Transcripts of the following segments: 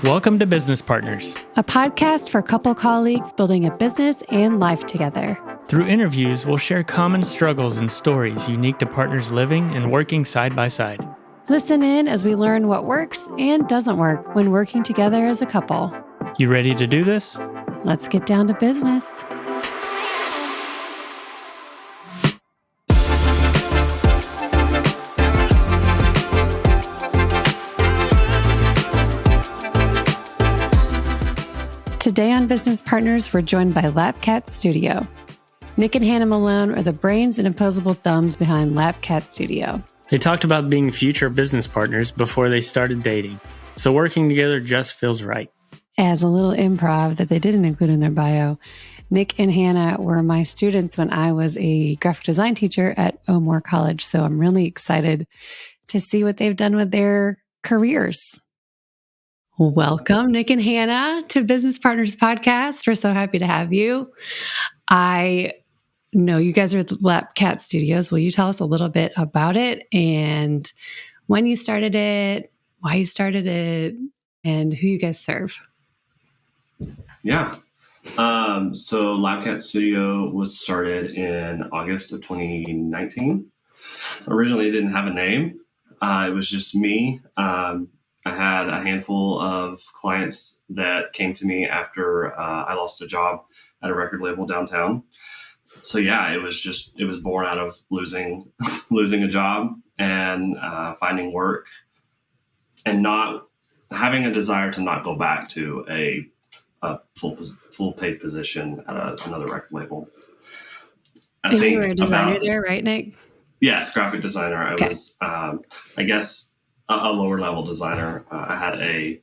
Welcome to Business Partners, a podcast for couple colleagues building a business and life together. Through interviews, we'll share common struggles and stories unique to partners living and working side by side. Listen in as we learn what works and doesn't work when working together as a couple. You ready to do this? Let's get down to business. Today on Business Partners, we're joined by LapCat Studio. Nic and Hannah Malone are the brains and opposable thumbs behind LapCat Studio. They talked about being future business partners before they started dating, so working together just feels right. As a little improv that they didn't include in their bio, Nic and Hannah were my students when I was a graphic design teacher at O'More College, so I'm really excited to see what they've done with their careers. Welcome, Nic and Hannah, to Business Partners Podcast. We're so happy to have you. I know you guys are at LapCat Studios. Will you tell us a little bit about it and when you started it, why you started it, and who you guys serve? Yeah. So LapCat Studio was started in August of 2019. Originally, it didn't have a name. It was just me. I had a handful of clients that came to me after I lost a job at a record label downtown. So yeah, it was born out of losing a job and finding work and not having a desire to not go back to a full paid position at another record label. And you were a designer there, right, Nic? Yes, graphic designer. I was, I guess, a lower level designer. I had we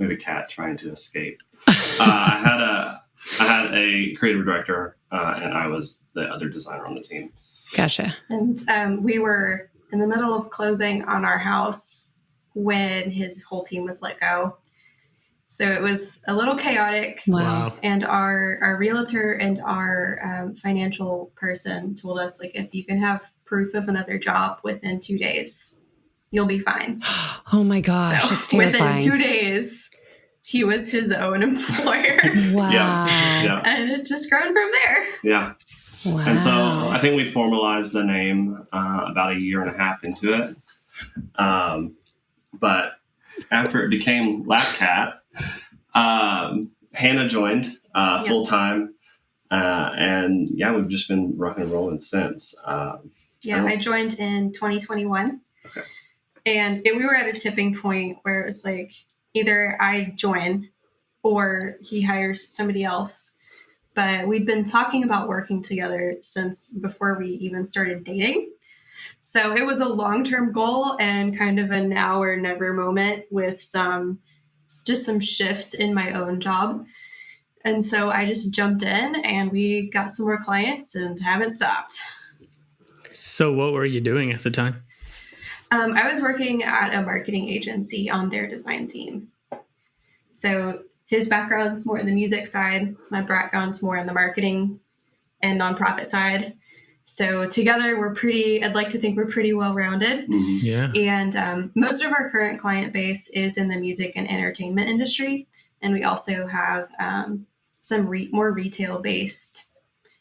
have a cat trying to escape. I had a creative director, and I was the other designer on the team. Gotcha. And we were in the middle of closing on our house when his whole team was let go. So it was a little chaotic. Wow. And our realtor and our financial person told us, like, if you can have proof of another job within 2 days, you'll be fine. Oh my gosh, so it's terrifying. Within 2 days, he was his own employer. Wow. Yeah. And it's just grown from there. Yeah. Wow. And so I think we formalized the name about a year and a half into it. But after it became LapCat, Hannah joined full time, and we've just been rocking and rolling since. I joined in 2021, okay. And we were at a tipping point where it was like either I join or he hires somebody else. But we'd been talking about working together since before we even started dating. So it was a long-term goal and kind of a now or never moment with some shifts in my own job. And so I just jumped in and we got some more clients and haven't stopped. So what were you doing at the time? I was working at a marketing agency on their design team. So his background's more in the music side. My background's more in the marketing and nonprofit side. So together I'd like to think we're pretty well-rounded. Mm-hmm. Yeah. And most of our current client base is in the music and entertainment industry. And we also have some more retail-based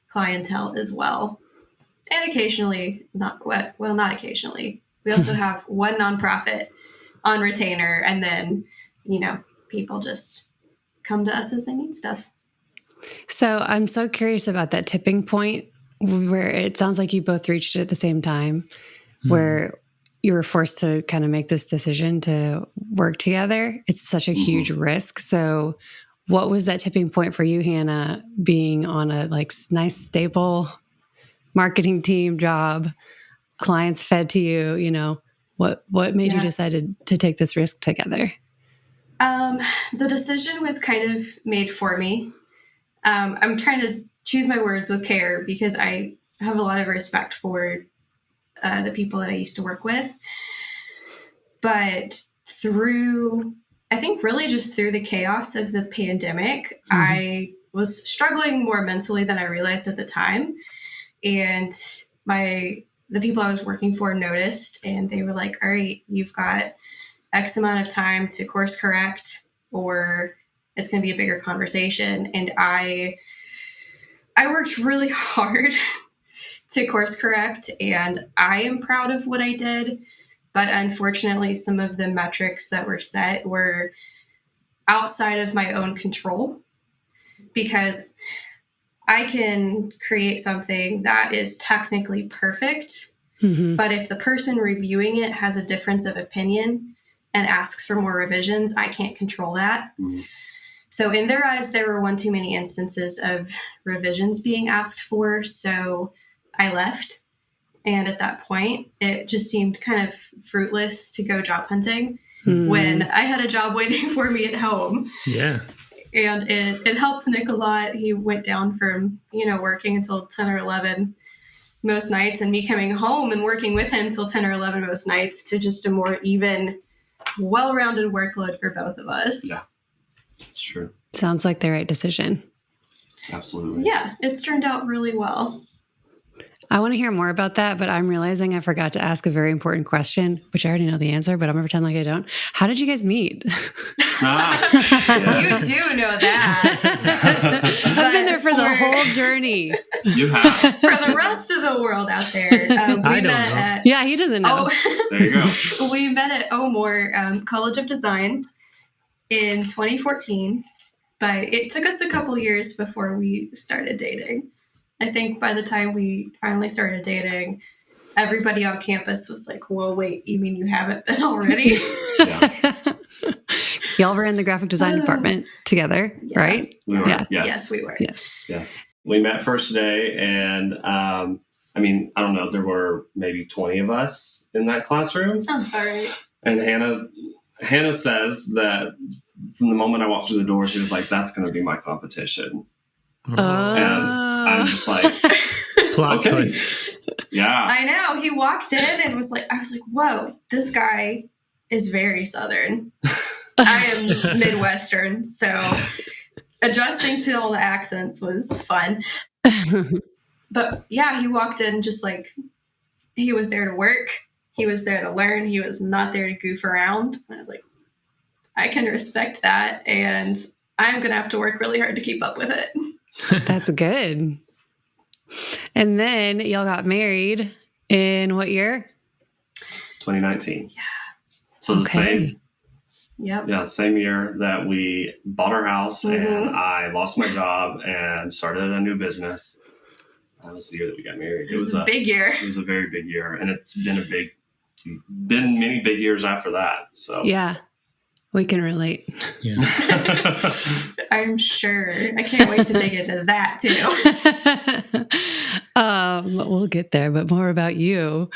clientele as well. And occasionally, not occasionally, we also have one nonprofit on retainer. And then, people just come to us as they need stuff. So I'm so curious about that tipping point where it sounds like you both reached it at the same time, where you were forced to kind of make this decision to work together. It's such a huge risk. So what was that tipping point for you, Hannah, being on a nice, stable marketing team job, clients fed to you, what made you decide to take this risk together? The decision was kind of made for me. I'm trying to choose my words with care because I have a lot of respect for the people that I used to work with. But I think really just through the chaos of the pandemic, I was struggling more mentally than I realized at the time. And the people I was working for noticed, and they were like, all right, you've got X amount of time to course correct, or it's going to be a bigger conversation. And I worked really hard to course correct, and I am proud of what I did. But unfortunately, some of the metrics that were set were outside of my own control, because I can create something that is technically perfect, but if the person reviewing it has a difference of opinion and asks for more revisions, I can't control that. So in their eyes, there were one too many instances of revisions being asked for. So I left. And at that point, it just seemed kind of fruitless to go job hunting when I had a job waiting for me at home. Yeah. And it helped Nick a lot. He went down from, working until 10 or 11 most nights, and me coming home and working with him till 10 or 11 most nights, to just a more even, well-rounded workload for both of us. Yeah, it's true. Sounds like the right decision. Absolutely. Yeah, it's turned out really well. I want to hear more about that, but I'm realizing I forgot to ask a very important question, which I already know the answer, but I'm going to pretend like I don't. How did you guys meet? You do know that. I've been there for the whole journey. You have. For the rest of the world out there, I don't know. Yeah, he doesn't know. There you go. We met at O'More College of Design in 2014, but it took us a couple years before we started dating. I think by the time we finally started dating, everybody on campus was like, whoa, wait, you mean you haven't been already? Y'all were in the graphic design department together, right? We were. Yeah. Yes, we were. Yes. We met first day, and I don't know, there were maybe 20 of us in that classroom. Sounds about right. And Hannah says that from the moment I walked through the door, she was like, that's going to be my competition. And I'm just like, plot okay. twist. Yeah. I know. He walked in and I was like, whoa, this guy is very Southern. I am Midwestern. So adjusting to all the accents was fun. But yeah, he walked in just like he was there to work. He was there to learn. He was not there to goof around. And I was like, I can respect that. And I'm going to have to work really hard to keep up with it. That's good. And then y'all got married in what year? 2019. Yeah. So the same. Yep. Yeah, same year that we bought our house and I lost my job and started a new business. That was the year that we got married. It was a big year. It was a very big year, and it's been many big years after that. So yeah, we can relate. Yeah. I'm sure. I can't wait to dig into that too. We'll get there, but more about you.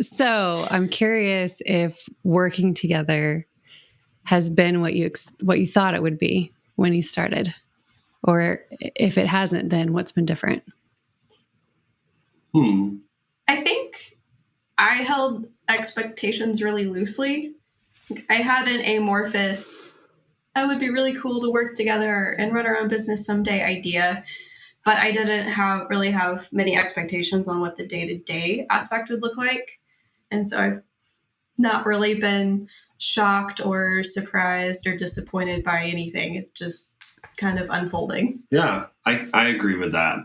So I'm curious if working together has been what you thought it would be when you started, or if it hasn't, then what's been different? I think I held expectations really loosely. I had an amorphous, it would be really cool to work together and run our own business someday idea, but I didn't really have many expectations on what the day-to-day aspect would look like. And so I've not really been shocked or surprised or disappointed by anything. It's just kind of unfolding. Yeah, I agree with that.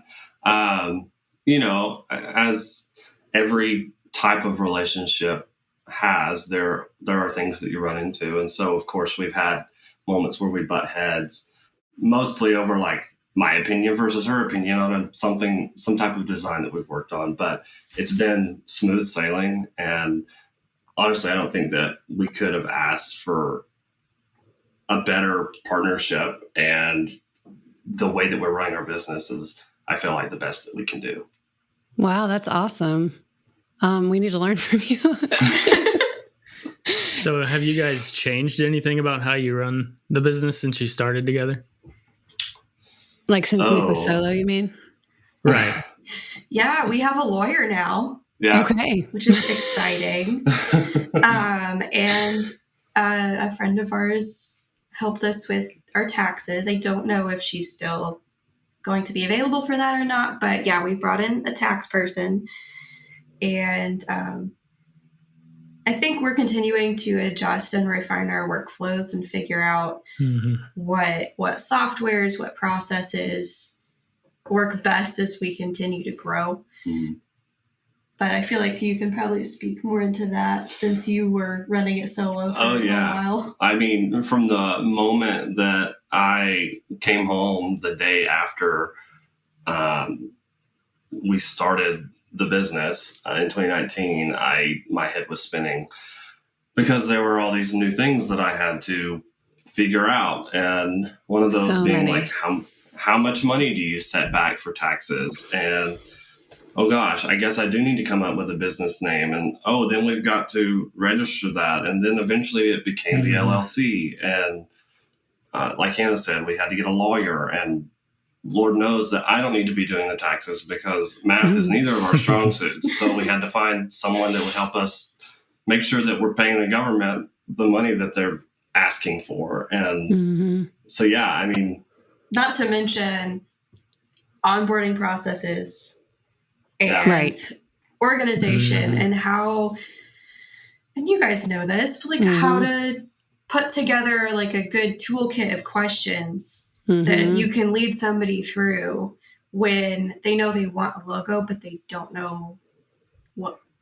As every type of relationship has, there are things that you run into. And so, of course, we've had moments where we butt heads, mostly over like my opinion versus her opinion on some type of design that we've worked on. But it's been smooth sailing. And honestly, I don't think that we could have asked for a better partnership. And the way that we're running our business is, I feel like, the best that we can do. Wow, that's awesome. We need to learn from you. So have you guys changed anything about how you run the business since you started together? Like since Nick was solo, you mean? Right. Yeah, we have a lawyer now. Yeah. Okay. Which is exciting. And a friend of ours helped us with our taxes. I don't know if she's still going to be available for that or not, but yeah, we brought in a tax person, and I think we're continuing to adjust and refine our workflows and figure out what softwares, what processes work best as we continue to grow. But I feel like you can probably speak more into that since you were running it solo for a while. I mean, from the moment that I came home the day after we started the business in 2019, my head was spinning because there were all these new things that I had to figure out. And one of those being like, how much money do you set back for taxes? And oh gosh, I guess I do need to come up with a business name. And then we've got to register that. And then eventually it became the LLC. And like Hannah said, we had to get a lawyer. And Lord knows that I don't need to be doing the taxes because math is neither of our strong suits. So we had to find someone that would help us make sure that we're paying the government the money that they're asking for. And so, yeah, I mean. Not to mention onboarding processes and organization and how, and you guys know this, but like how to put together like a good toolkit of questions that you can lead somebody through when they know they want a logo, but they don't know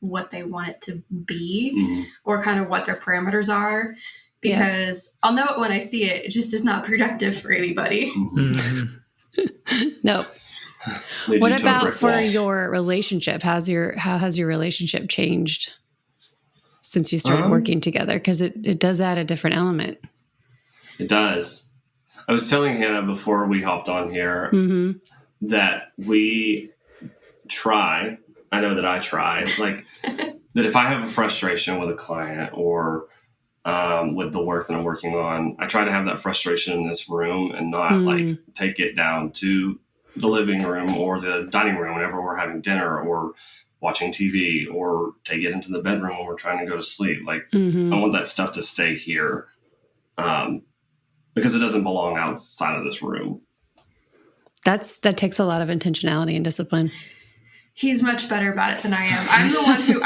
what they want it to be or kind of what their parameters are. Because I'll know it when I see it. It just is not productive for anybody. No. What about for your relationship? How has your relationship changed since you started working together? Because it does add a different element. It does. I was telling Hannah before we hopped on here that we try. I know that I try. Like that if I have a frustration with a client or with the work that I'm working on, I try to have that frustration in this room and not like take it down to the living room or the dining room whenever we're having dinner or watching TV, or take it into the bedroom when we're trying to go to sleep. Like I want that stuff to stay here because it doesn't belong outside of this room. That takes a lot of intentionality and discipline. He's much better about it than I am. I'm the one who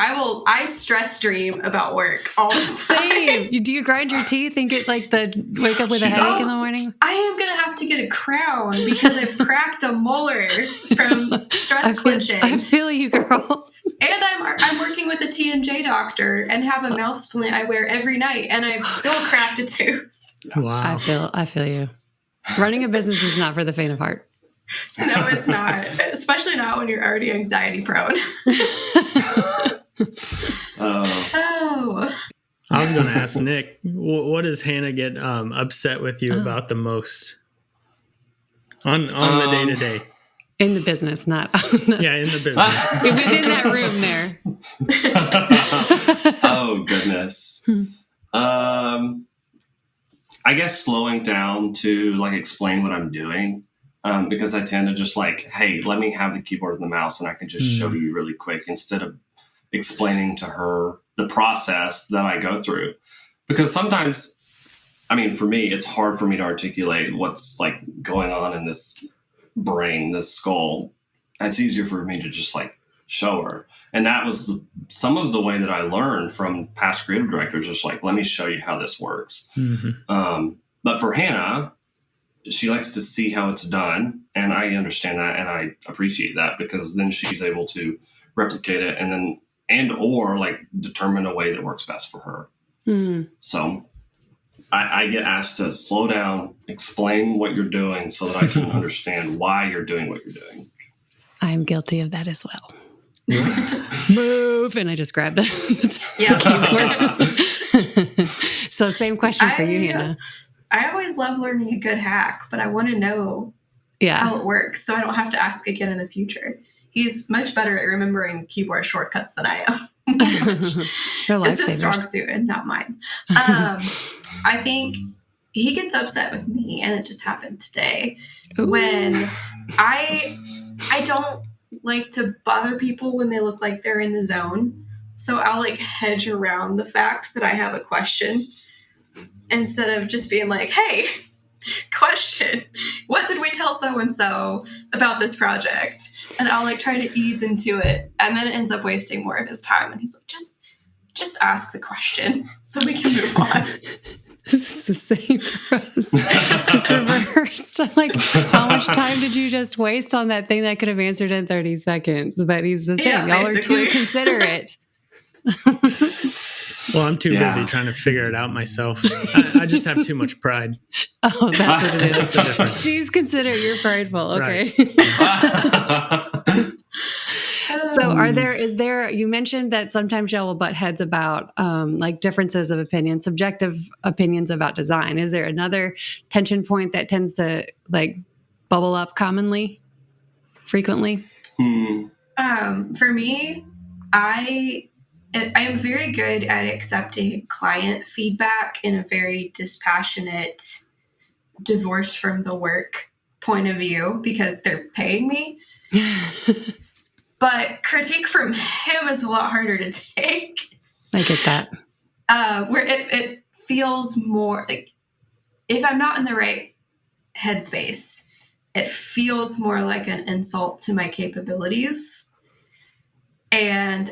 I stress dream about work all the time. Same. Do you grind your teeth and get like wake up with a headache in the morning? I am going to have to get a crown because I've cracked a molar from stress clenching. I feel you, girl. And I'm working with a TMJ doctor and have a mouth splint I wear every night, and I've still cracked a tooth. Wow. I feel you. Running a business is not for the faint of heart. No, it's not. Especially not when you're already anxiety prone. I was going to ask Nick, what does Hannah get upset with you about the most on the day-to-day? In the business, not yeah, in the business. Within that room there. Oh, goodness. I guess slowing down to like explain what I'm doing. Because I tend to just like, hey, let me have the keyboard and the mouse and I can just show you really quick instead of explaining to her the process that I go through. Because sometimes, I mean, for me, it's hard for me to articulate what's like going on in this brain, this skull. It's easier for me to just like show her. And that was some of the way that I learned from past creative directors, just like, let me show you how this works. But for Hannah, she likes to see how it's done, and I understand that, and I appreciate that because then she's able to replicate it or like determine a way that works best for her. So I get asked to slow down, explain what you're doing so that I can understand why you're doing what you're doing. I'm guilty of that as well. Move, and I just grabbed the keyboard. So same question for you, Hannah. I always love learning a good hack, but I want to know how it works so I don't have to ask again in the future. He's much better at remembering keyboard shortcuts than I am. It's his strong suit and not mine. I think he gets upset with me, and it just happened today, when I don't like to bother people when they look like they're in the zone. So I'll like hedge around the fact that I have a question. Instead of just being like, hey, question, what did we tell so-and-so about this project? And I'll like try to ease into it. And then it ends up wasting more of his time. And he's like, just just ask the question so we can move on. This is the same for us. Just reversed. I'm like, how much time did you just waste on that thing that could have answered in 30 seconds? But he's the same. Y'all are too considerate. Well, I'm too busy trying to figure it out myself. I just have too much pride. Oh, that's what it is. That's the difference. She's considerate. You're prideful. Okay. Right. So you mentioned that sometimes y'all will butt heads about like differences of opinion, subjective opinions about design. Is there another tension point that tends to like bubble up frequently? For me, I am very good at accepting client feedback in a very dispassionate, divorced from the work point of view because they're paying me. But critique from him is a lot harder to take. I get that. Where it feels more like if I'm not in the right headspace, it feels more like an insult to my capabilities. And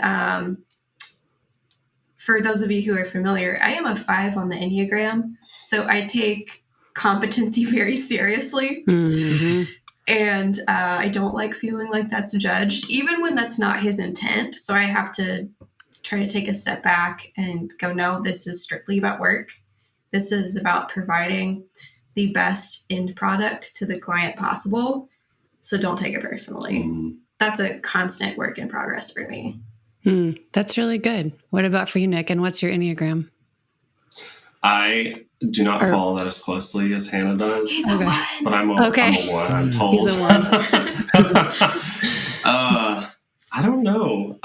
for those of you who are familiar, I am a 5 on the Enneagram. So I take competency very seriously. Mm-hmm. And I don't like feeling like that's judged, even when that's not his intent. So I have to try to take a step back and go, no, this is strictly about work. This is about providing the best end product to the client possible. So don't take it personally. That's a constant work in progress for me. That's really good. What about for you, Nic? And what's your Enneagram? I do not follow that as closely as Hannah does. He's a 1. But I'm a 1, I'm told. He's a 1. I don't know.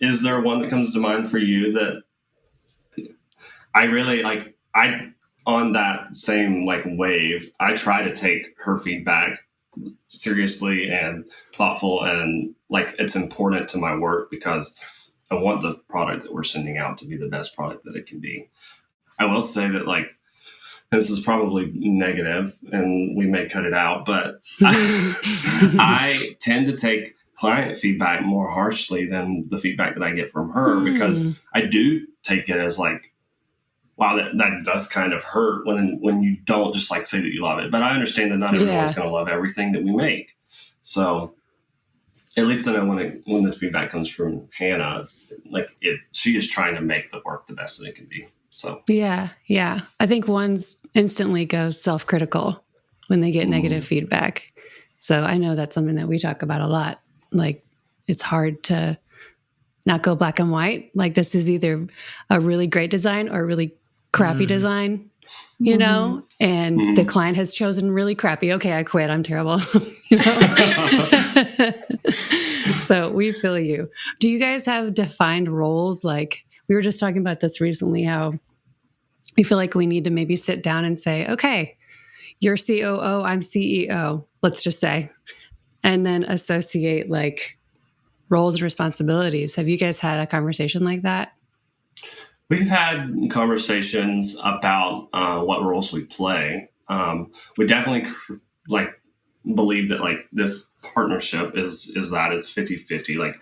Is there one that comes to mind for you that I really like? On that same like wave, I try to take her feedback seriously and thoughtful, and like it's important to my work because I want the product that we're sending out to be the best product that it can be. I will say that like, this is probably negative and we may cut it out, but I tend to take client feedback more harshly than the feedback that I get from her because I do take it as like, wow, that does kind of hurt when you don't just like say that you love it. But I understand that not everyone's going to love everything that we make. So at least I know when the feedback comes from Hannah, like she is trying to make the work the best that it can be. So yeah. I think ones instantly goes self-critical when they get negative feedback. So I know that's something that we talk about a lot. Like it's hard to not go black and white. Like this is either a really great design or a really crappy design, you know, and the client has chosen really crappy. Okay, I quit. I'm terrible. You know? So we feel you. Do you guys have defined roles? Like we were just talking about this recently, how we feel like we need to maybe sit down and say, okay, you're COO, I'm CEO, let's just say, and then associate like roles and responsibilities. Have you guys had a conversation like that? We've had conversations about what roles we play. We definitely like believe that like this partnership is that it's 50-50. Like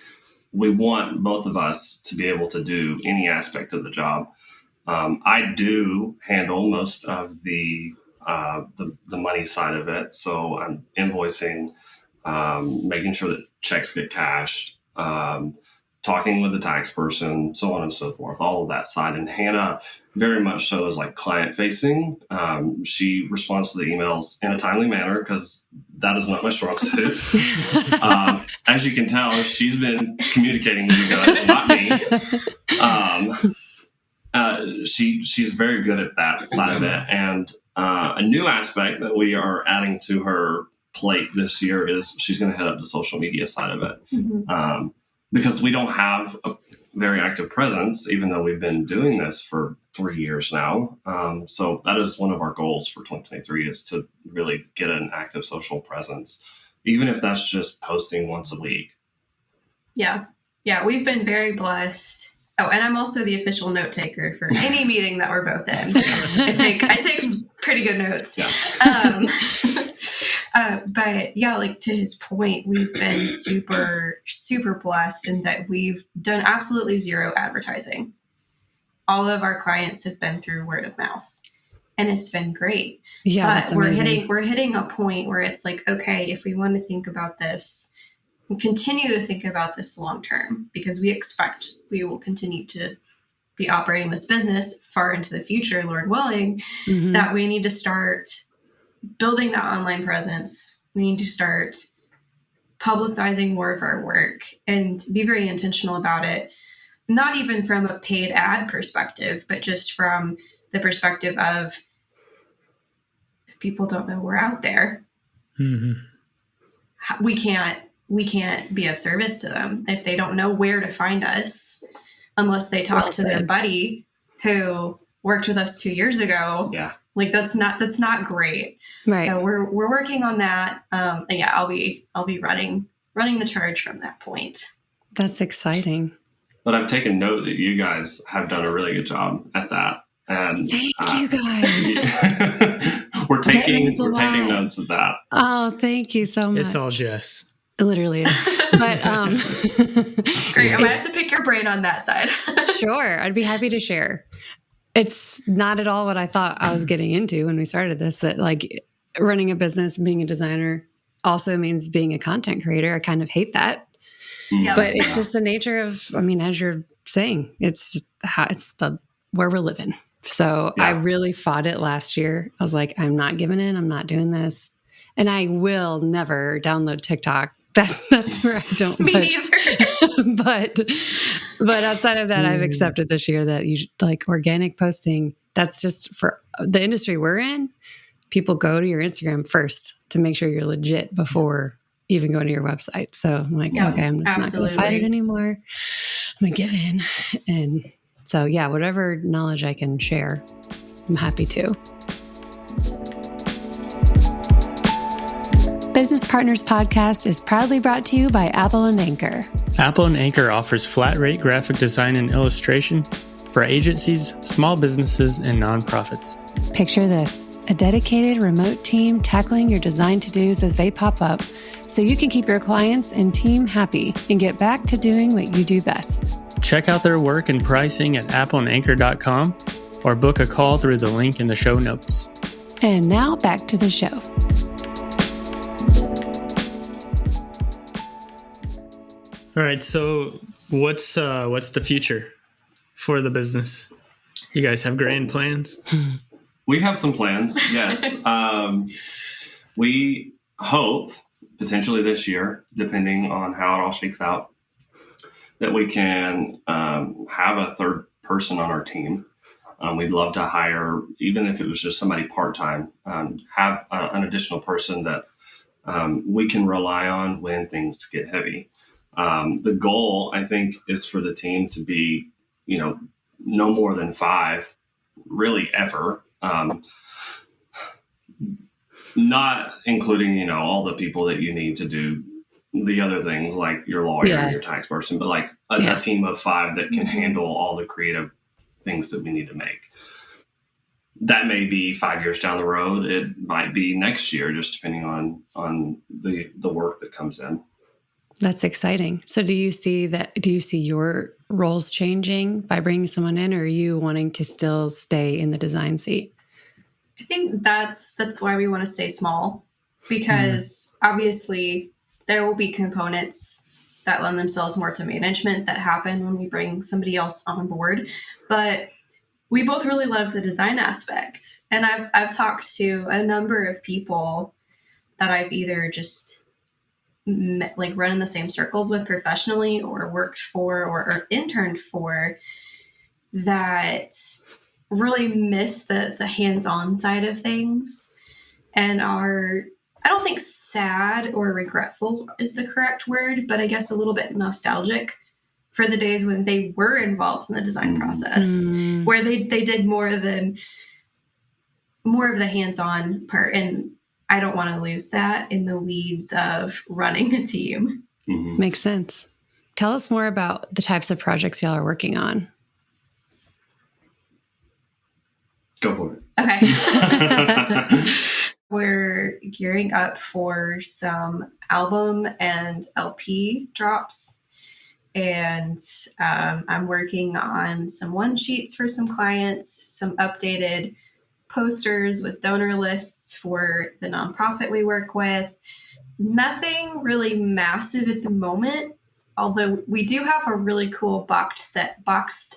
we want both of us to be able to do any aspect of the job. I do handle most of the money side of it. So I'm invoicing, making sure that checks get cashed, talking with the tax person, so on and so forth, all of that side. And Hannah very much so is like client facing. She responds to the emails in a timely manner because that is not my strong suit. As you can tell, she's been communicating with you guys, not me. She's very good at that side of it. And a new aspect that we are adding to her plate this year is she's going to head up the social media side of it. Because we don't have a very active presence, even though we've been doing this for 3 years now. So that is one of our goals for 2023 is to really get an active social presence, even if that's just posting once a week. Yeah, we've been very blessed. Oh, and I'm also the official note taker for any meeting that we're both in. I take pretty good notes. Yeah. But yeah, like to his point, we've been super, super blessed in that we've done absolutely zero advertising. All of our clients have been through word of mouth, and it's been great. Yeah, but that's amazing. we're hitting a point where it's like, okay, if we want to think about this, continue to think about this long term, because we expect we will continue to be operating this business far into the future, Lord willing, that we need to start building that online presence. We need to start publicizing more of our work and be very intentional about it. Not even from a paid ad perspective, but just from the perspective of, if people don't know we're out there, we can't be of service to them if they don't know where to find us, unless they talk to their buddy who worked with us 2 years ago. Yeah. Like that's not great. Right. So we're working on that. And yeah, I'll be running the charge from that point. That's exciting. But I've taken note that you guys have done a really good job at that. And thank you guys. we're taking notes of that. Oh, thank you so much. It's all Jess. It literally is. But great. I might have to pick your brain on that side. Sure. I'd be happy to share. It's not at all what I thought I was getting into when we started this, that like running a business and being a designer also means being a content creator. I kind of hate that. Yep. But it's just the nature of, I mean, as you're saying, it's where we're living. So I really fought it last year. I was like, I'm not giving in. I'm not doing this. And I will never download TikTok. That's where I don't. Me neither. But outside of that, I've accepted this year that you like organic posting. That's just for the industry we're in. People go to your Instagram first to make sure you're legit before even going to your website. So I'm like, okay, I'm just not going to fight it anymore. I'm going to give in. And so, yeah, whatever knowledge I can share, I'm happy to. Business Partners Podcast is proudly brought to you by Apple and Anchor. Apple and Anchor offers flat rate graphic design and illustration for agencies, small businesses, and nonprofits. Picture this, a dedicated remote team tackling your design to-dos as they pop up so you can keep your clients and team happy and get back to doing what you do best. Check out their work and pricing at appleandanchor.com or book a call through the link in the show notes. And now back to the show. All right, so what's the future for the business? You guys have grand plans? We have some plans, yes. We hope potentially this year, depending on how it all shakes out, that we can have a third person on our team. We'd love to hire, even if it was just somebody part-time, have an additional person that we can rely on when things get heavy. The goal, I think, is for the team to be, no more than 5, really ever. Not including, all the people that you need to do the other things like your lawyer and your tax person, but like a team of 5 that can handle all the creative things that we need to make. That may be 5 years down the road. It might be next year, just depending on the work that comes in. That's exciting. So do you see your roles changing by bringing someone in, or are you wanting to still stay in the design seat? I think that's why we want to stay small, because obviously there will be components that lend themselves more to management that happen when we bring somebody else on board. But we both really love the design aspect. And I've talked to a number of people that I've either just like run in the same circles with professionally or worked for or interned for that really miss the hands-on side of things and are, I don't think sad or regretful is the correct word, but I guess a little bit nostalgic for the days when they were involved in the design process, where they did more of the hands-on part. And I don't want to lose that in the weeds of running a team. Mm-hmm. Makes sense. Tell us more about the types of projects y'all are working on. Go for it. Okay. We're gearing up for some album and LP drops. And I'm working on some one sheets for some clients, some updated posters with donor lists for the nonprofit we work with. Nothing really massive at the moment, although we do have a really cool boxed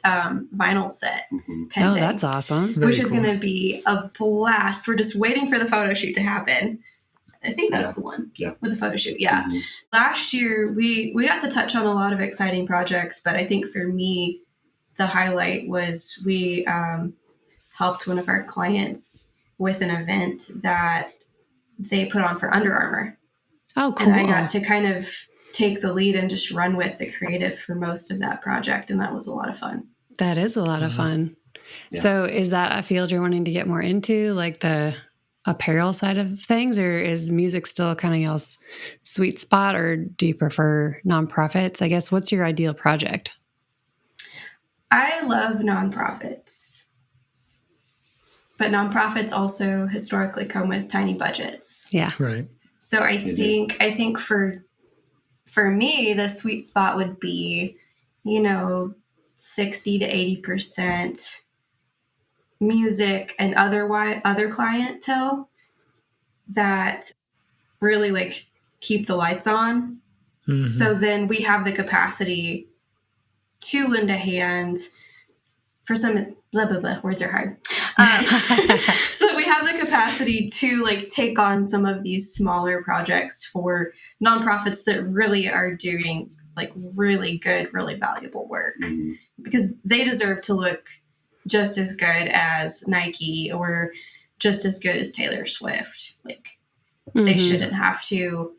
vinyl set pending. Oh, that's awesome. Which is going to be a blast. We're just waiting for the photo shoot to happen. I think that's the one with the photo shoot. Yeah. Mm-hmm. Last year, we got to touch on a lot of exciting projects, but I think for me, the highlight was we helped one of our clients with an event that they put on for Under Armour. Oh, cool. And I got to kind of take the lead and just run with the creative for most of that project, and that was a lot of fun. That is a lot of fun. Yeah. So is that a field you're wanting to get more into, like the apparel side of things, or is music still kind of y'all's sweet spot, or do you prefer nonprofits? I guess, what's your ideal project? I love nonprofits, but nonprofits also historically come with tiny budgets. Yeah. Right. So I think for me, the sweet spot would be, 60 to 80% music and other clientele that really like keep the lights on. Mm-hmm. So then we have the capacity to lend a hand for some blah, blah, blah, words are hard. So we have the capacity to like take on some of these smaller projects for nonprofits that really are doing like really good, really valuable work, because they deserve to look just as good as Nike or just as good as Taylor Swift. Like they shouldn't have to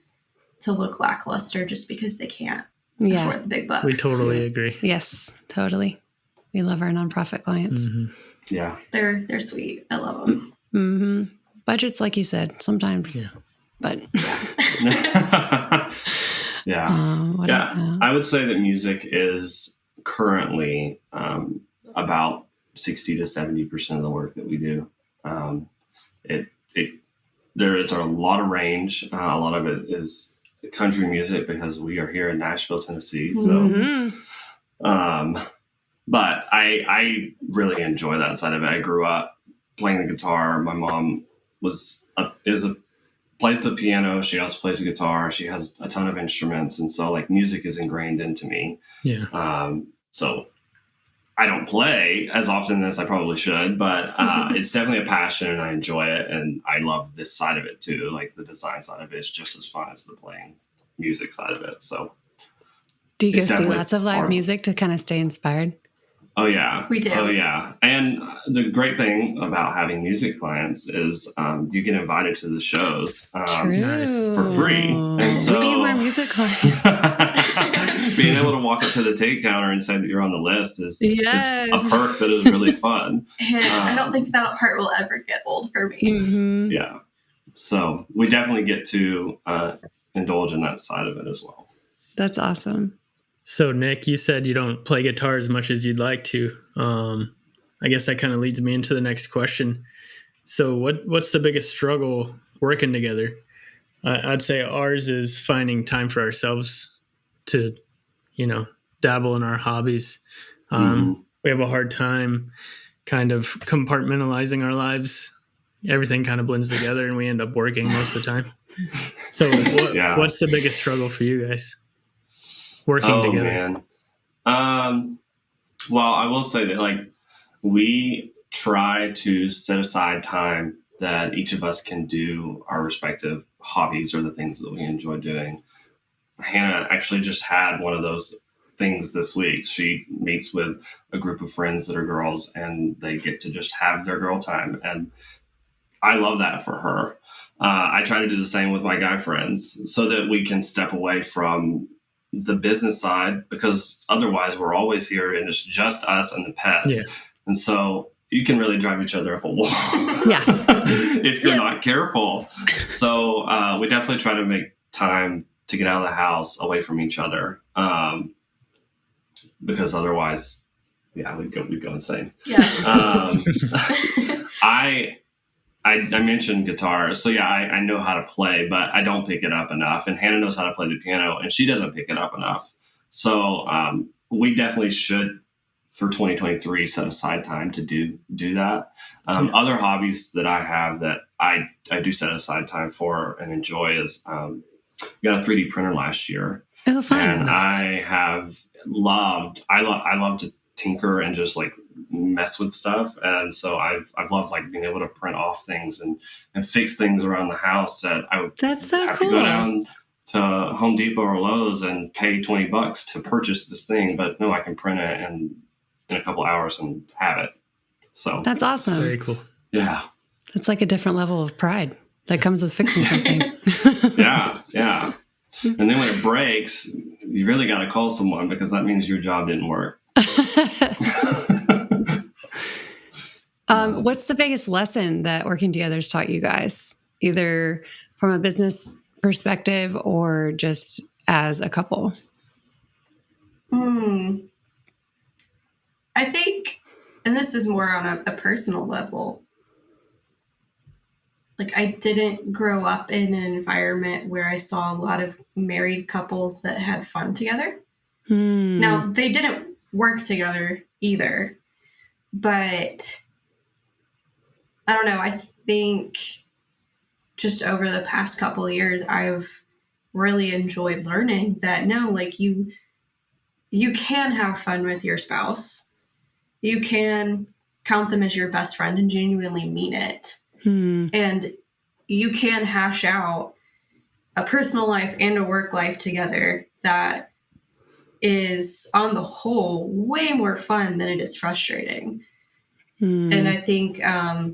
look lackluster just because they can't afford the big bucks. We totally agree. Yes, totally. We love our nonprofit clients. Mm-hmm. Yeah. They're sweet. I love them. Mm-hmm. Budgets, like you said, sometimes. Yeah. But I would say that music is currently about 60 to 70% of the work that we do. There is a lot of range. A lot of it is country music because we are here in Nashville, Tennessee. So, but I really enjoy that side of it. I grew up playing the guitar. My mom plays the piano. She also plays the guitar. She has a ton of instruments. And so like music is ingrained into me. Yeah. So I don't play as often as I probably should, but it's definitely a passion and I enjoy it. And I love this side of it too. Like the design side of it is just as fun as the playing music side of it. So do you go see lots of live music to kind of stay inspired? Oh, yeah. We do. Oh, yeah. And the great thing about having music clients is you get invited to the shows for free. And so, we need more music clients. Being able to walk up to the take counter and say that you're on the list is a perk that is really fun. And I don't think that part will ever get old for me. Mm-hmm. Yeah. So we definitely get to indulge in that side of it as well. That's awesome. So, Nick, you said you don't play guitar as much as you'd like to. I guess that kind of leads me into the next question. So what's the biggest struggle working together? I'd say ours is finding time for ourselves to, dabble in our hobbies. We have a hard time kind of compartmentalizing our lives. Everything kind of blends together and we end up working most of the time. So what's the biggest struggle for you guys? Working together. Man. Well, I will say that we try to set aside time that each of us can do our respective hobbies or the things that we enjoy doing. Hannah actually just had one of those things this week. She meets with a group of friends that are girls and they get to just have their girl time. And I love that for her. I try to do the same with my guy friends so that we can step away from the business side, because otherwise we're always here and it's just us and the pets. Yeah. And so you can really drive each other up a wall if you're not careful. So we definitely try to make time to get out of the house away from each other, because otherwise, we'd go insane. Yeah. I I mentioned guitar. So yeah, I know how to play, but I don't pick it up enough. And Hannah knows how to play the piano, and she doesn't pick it up enough. So we definitely should, for 2023, set aside time to do that. Other hobbies that I have that I do set aside time for and enjoy is got a 3D printer last year. Oh, fun. And I love to tinker and just like mess with stuff. And so I've loved like being able to print off things and fix things around the house that I would That's so have cool. to go down to Home Depot or Lowe's and pay $20 to purchase this thing. But no, I can print it in a couple hours and have it. So That's awesome. Very cool. yeah. That's like a different level of pride that comes with fixing something. Yeah. And then when it breaks, you really got to call someone, because that means your job didn't work. What's the biggest lesson that working together has taught you guys, either from a business perspective or just as a couple? I think, and this is more on a personal level, like I didn't grow up in an environment where I saw a lot of married couples that had fun together. Now, they didn't work together either, but I don't know. I think just over the past couple of years, I've really enjoyed learning that no, like you can have fun with your spouse. You can count them as your best friend and genuinely mean it. And you can hash out a personal life and a work life together that is, on the whole, way more fun than it is frustrating. And I think, I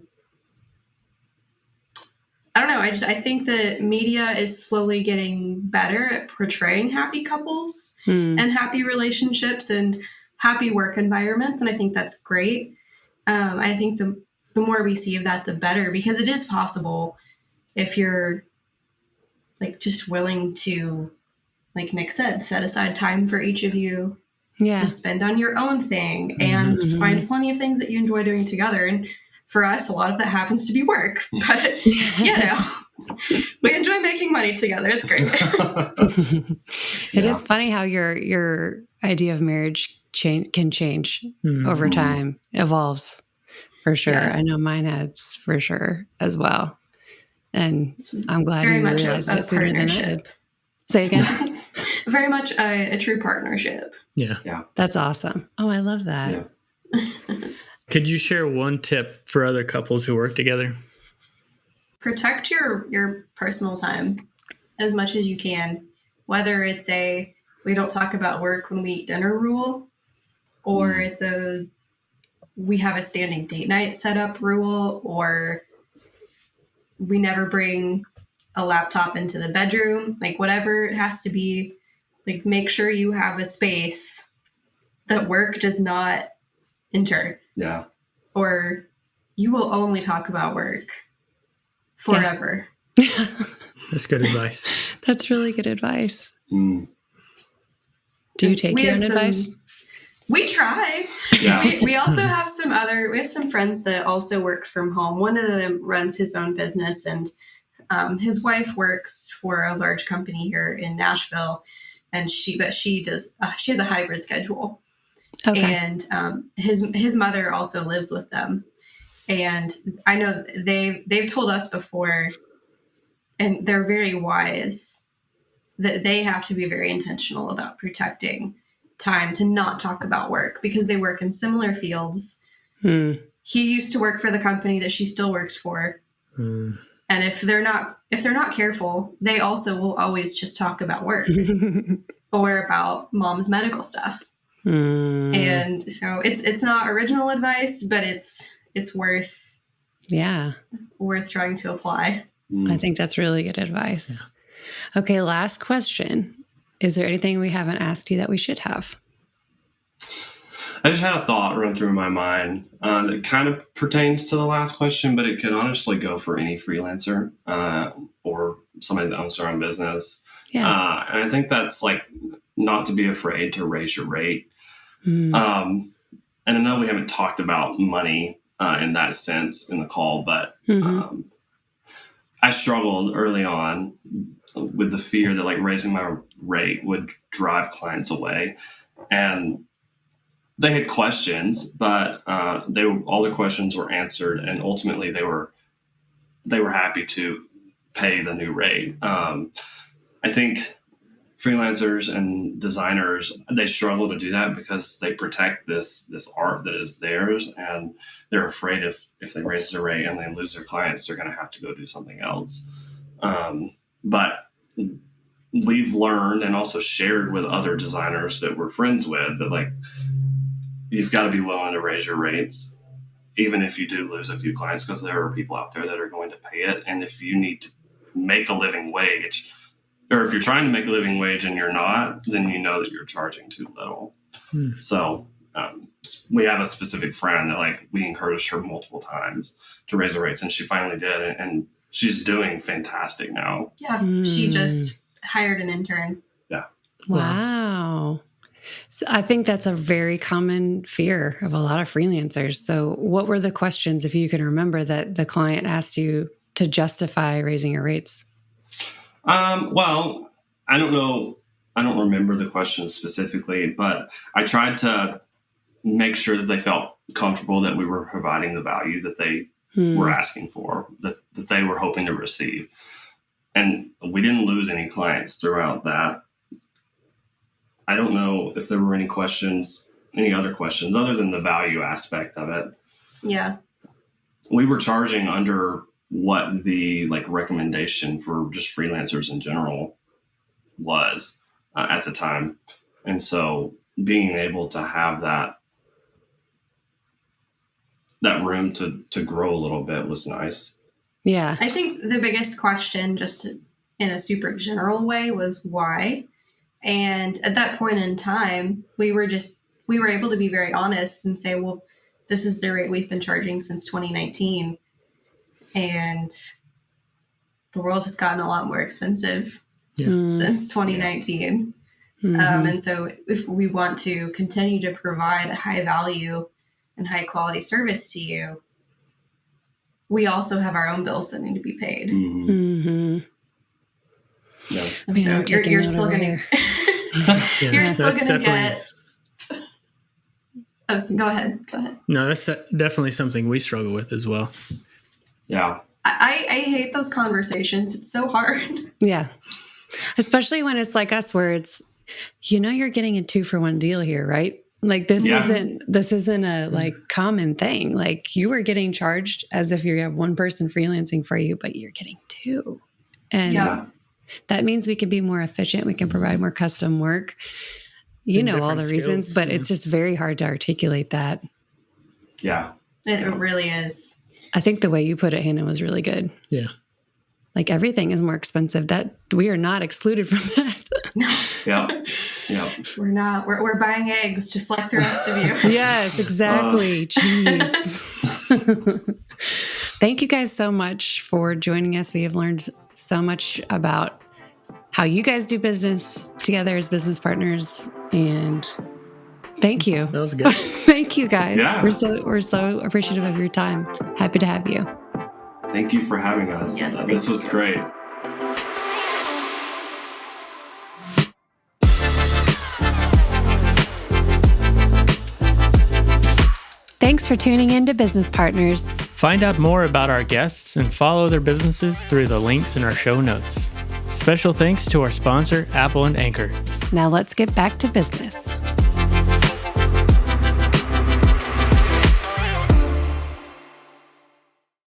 don't know, I think that media is slowly getting better at portraying happy couples and happy relationships and happy work environments. And I think that's great. I think the more we see of that, the better, because it is possible if you're like just willing to, like Nic said, set aside time for each of you to spend on your own thing and find plenty of things that you enjoy doing together. And for us, a lot of that happens to be work, but you know, we enjoy making money together. It's great. It is funny how your idea of marriage can change over time, evolves for sure. Yeah. I know mine has for sure as well. And I'm glad Very you much realized a it sooner than I did. partnership. Say again? Very much a true partnership. Yeah. That's awesome. Oh, I love that. Yeah. Could you share one tip for other couples who work together? Protect your personal time as much as you can, whether it's a we don't talk about work when we eat dinner rule, or it's a we have a standing date night set up rule, or we never bring a laptop into the bedroom, like whatever it has to be. Like, make sure you have a space that work does not enter. Yeah. Or you will only talk about work forever. That's good advice. That's really good advice. Mm. Do you take your own advice? We try. Yeah. We also have some friends that also work from home. One of them runs his own business, and his wife works for a large company here in Nashville, and she has a hybrid schedule. Okay. And his mother also lives with them. And I know they've told us before, and they're very wise, that they have to be very intentional about protecting time to not talk about work, because they work in similar fields. He used to work for the company that she still works for. And if they're not careful, they also will always just talk about work or about mom's medical stuff. And so it's not original advice, but it's worth trying to apply. I think that's really good advice. Yeah. Okay, last question. Is there anything we haven't asked you that we should have? I just had a thought run through my mind that kind of pertains to the last question, but it could honestly go for any freelancer or somebody that owns their own business. Yeah. And I think that's like not to be afraid to raise your rate. And I know we haven't talked about money in that sense in the call, but I struggled early on with the fear that like raising my rate would drive clients away. And they had questions, but all the questions were answered, and ultimately they were happy to pay the new rate. I think freelancers and designers, they struggle to do that because they protect this art that is theirs, and they're afraid if they raise their rate and they lose their clients, they're going to have to go do something else. But we've learned and also shared with other designers that we're friends with that like you've got to be willing to raise your rates even if you do lose a few clients, because there are people out there that are going to pay it. And if you need to make a living wage, or if you're trying to make a living wage and you're not, then you know that you're charging too little. So we have a specific friend that like we encouraged her multiple times to raise the rates, and she finally did, and she's doing fantastic now. Yeah, she just hired an intern. Yeah. Wow. So I think that's a very common fear of a lot of freelancers. So what were the questions, if you can remember, that the client asked you to justify raising your rates? Well, I don't know. I don't remember the questions specifically, but I tried to make sure that they felt comfortable that we were providing the value that they were asking for, that they were hoping to receive. And we didn't lose any clients throughout that. I don't know if there were any other questions other than the value aspect of it. Yeah. We were charging under what the like recommendation for just freelancers in general was at the time. And so being able to have that room to grow a little bit was nice. Yeah. I think the biggest question, just in a super general way, was why. And at that point in time, we were able to be very honest and say, well, this is the rate we've been charging since 2019. And the world has gotten a lot more expensive since 2019. And so if we want to continue to provide a high value and high quality service to you, we also have our own bills that need to be paid. Yeah. I mean, so you're still going to you're still going to get. Oh, so go ahead. No, that's definitely something we struggle with as well. Yeah. I hate those conversations. It's so hard. Yeah. Especially when it's like us, where it's, you're getting a 2-for-1 deal here, right? Like this isn't a like common thing. Like you are getting charged as if you have one person freelancing for you, but you're getting 2. And that means we can be more efficient. We can provide more custom work. You know all the reasons, but it's just very hard to articulate that. Yeah. It really is. I think the way you put it, Hannah, was really good. Yeah. Like everything is more expensive. That we are not excluded from that. Yeah. We're not. We're buying eggs just like the rest of you. Yes, exactly. Jeez. Thank you guys so much for joining us. We have learned so much about how you guys do business together as business partners, and thank you. That was good. Thank you guys. Yeah. We're so appreciative of your time. Happy to have you. Thank you for having us. Yes, this was great. Thanks for tuning in to Business Partners. Find out more about our guests and follow their businesses through the links in our show notes. Special thanks to our sponsor, Apple and Anchor. Now let's get back to business.